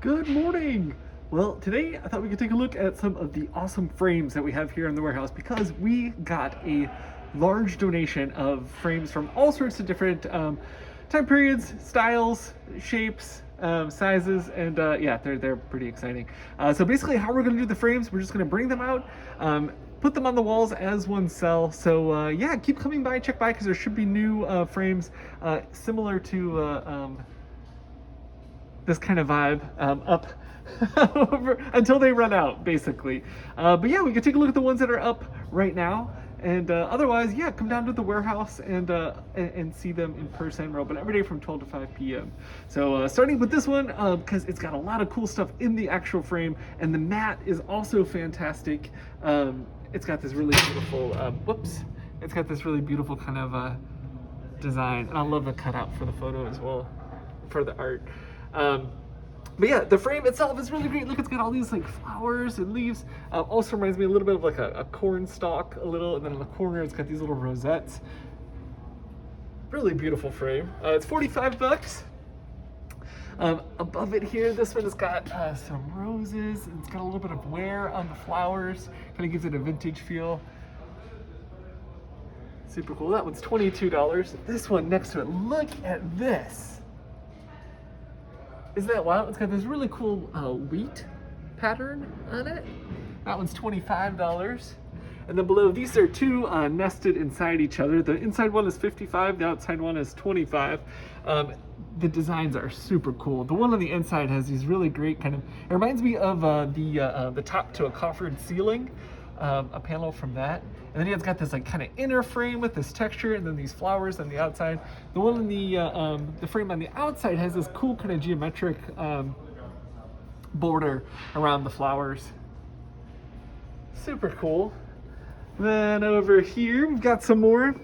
Good morning! Well, today I thought we could take a look at some of the awesome frames that we have here in the warehouse because we got a large donation of frames from all sorts of different time periods, styles, shapes, sizes, and yeah, they're pretty exciting. So basically, how we're going to do the frames, we're just going to bring them out, put them on the walls as one cell. So yeah, keep coming by, check by, because there should be new frames similar to this kind of vibe up until they run out, basically. But yeah, we can take a look at the ones that are up right now. And otherwise, yeah, come down to the warehouse and see them in person. We're open every day from 12 to 5 p.m. So starting with this one, because it's got a lot of cool stuff in the actual frame, and the mat is also fantastic. It's got this really beautiful, it's got this really beautiful kind of design. And I love the cutout for the photo as well, for the art. But yeah, the frame itself is really great. Look, it's got all these like flowers and leaves. Also reminds me a little bit of like a corn stalk, a little, and then in the corner it's got these little rosettes. Really beautiful frame. It's 45 bucks. Above it here, this one has got some roses. It's got a little bit of wear on the flowers. Kind of gives it a vintage feel. Super cool. That one's $22. This one next to it, look at this. Isn't that wild? It's got this really cool wheat pattern on it. That one's $25. And then below, these are two nested inside each other. The inside one is $55, the outside one is $25. The designs are super cool. The one on the inside has these really great kind of, it reminds me of the top to a coffered ceiling, a panel from that. And then it's got this like kind of inner frame with this texture, and then these flowers on the outside. The one in the frame on the outside has this cool kind of geometric border around the flowers. Super cool. Then over here we've got some more.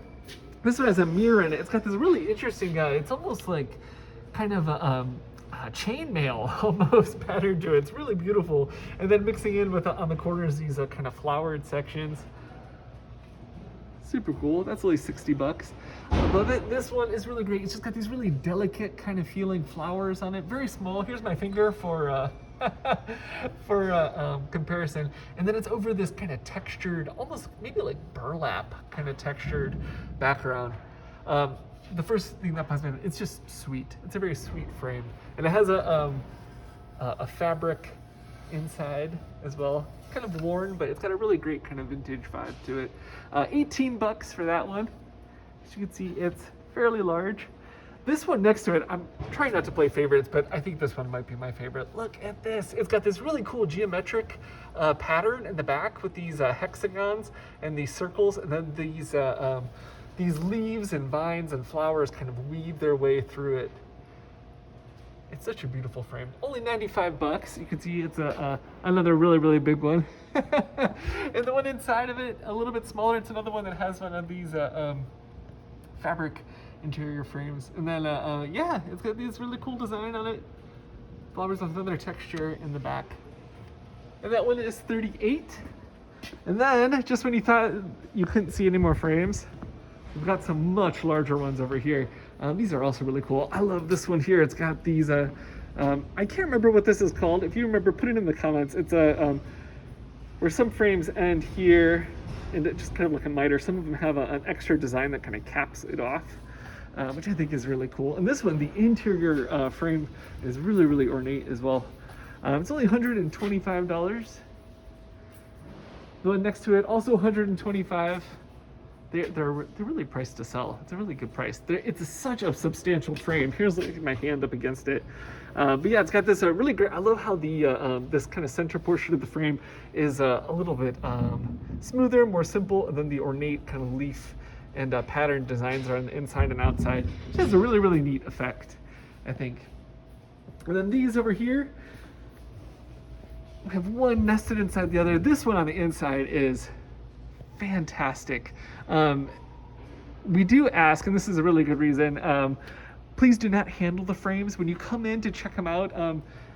This one has a mirror in it. It's got this really interesting, it's almost like kind of a chainmail almost pattern to it. It's really beautiful. And then mixing in with on the corners these kind of flowered sections. Super cool. That's only 60 bucks. Above it, this one is really great. It's just got these really delicate kind of feeling flowers on it. Very small. Here's my finger for comparison. And then it's over this kind of textured, almost maybe like burlap kind of textured background. The first thing that pops in, it's just sweet. It's a very sweet frame, and it has a fabric inside as well. Kind of worn, but it's got a really great kind of vintage vibe to it. 18 bucks for that one. As you can see, it's fairly large. This one next to it, I'm trying not to play favorites, but I think this one might be my favorite. Look at this. It's got this really cool geometric pattern in the back with these hexagons and these circles, and then these leaves and vines and flowers kind of weave their way through it. It's such a beautiful frame. Only 95 bucks. You can see it's another really, really big one. And the one inside of it, a little bit smaller. It's another one that has one of these fabric interior frames. And then, yeah, it's got this really cool design on it. Flowers with another texture in the back. And that one is 38. And then, just when you thought you couldn't see any more frames, we've got some much larger ones over here. These are also really cool. I love this one here. It's got these, I can't remember what this is called. If you remember, put it in the comments. It's where some frames end here, and it's just kind of like a miter. Some of them have an extra design that kind of caps it off, which I think is really cool. And this one, the interior frame is really, really ornate as well. It's only $125. The one next to it, also $125. They're really priced to sell. It's a really good price. It's such a substantial frame. Here's like my hand up against it. But yeah, it's got this really great. I love how the this kind of center portion of the frame is a little bit smoother, more simple than the ornate kind of leaf and pattern designs are on the inside and outside. It has a really, really neat effect, I think. And then these over here, we have one nested inside the other. This one on the inside is fantastic. We do ask, and this is a really good reason, please do not handle the frames. When you come in to check them out,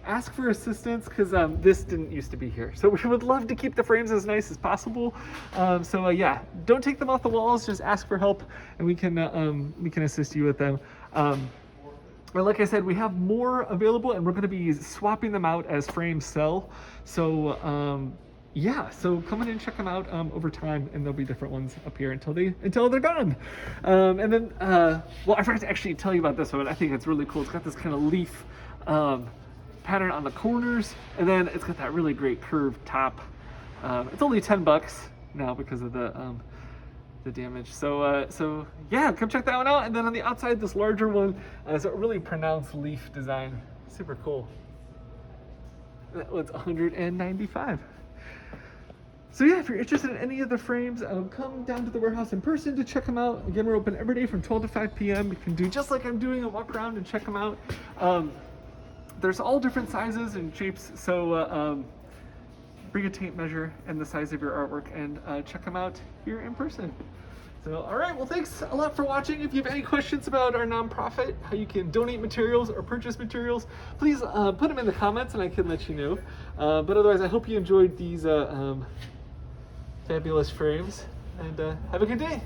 ask for assistance, because this didn't used to be here. So we would love to keep the frames as nice as possible. Yeah, don't take them off the walls, just ask for help, and we can assist you with them. And like I said, we have more available, and we're going to be swapping them out as frames sell. So yeah, so come in and check them out over time, and there'll be different ones up here until they're gone. And then, well, I forgot to actually tell you about this one. I think it's really cool. It's got this kind of leaf pattern on the corners, and then it's got that really great curved top. It's only $10 now because of the damage. So yeah, come check that one out. And then on the outside, this larger one is a really pronounced leaf design. Super cool. That one's $195. So yeah, if you're interested in any of the frames, come down to the warehouse in person to check them out. Again, we're open every day from 12 to 5 p.m. You can do just like I'm doing and walk around and check them out. There's all different sizes and shapes, so bring a tape measure and the size of your artwork and check them out here in person. So, all right, well, thanks a lot for watching. If you have any questions about our nonprofit, how you can donate materials or purchase materials, please put them in the comments and I can let you know. But otherwise, I hope you enjoyed these fabulous frames, and have a good day.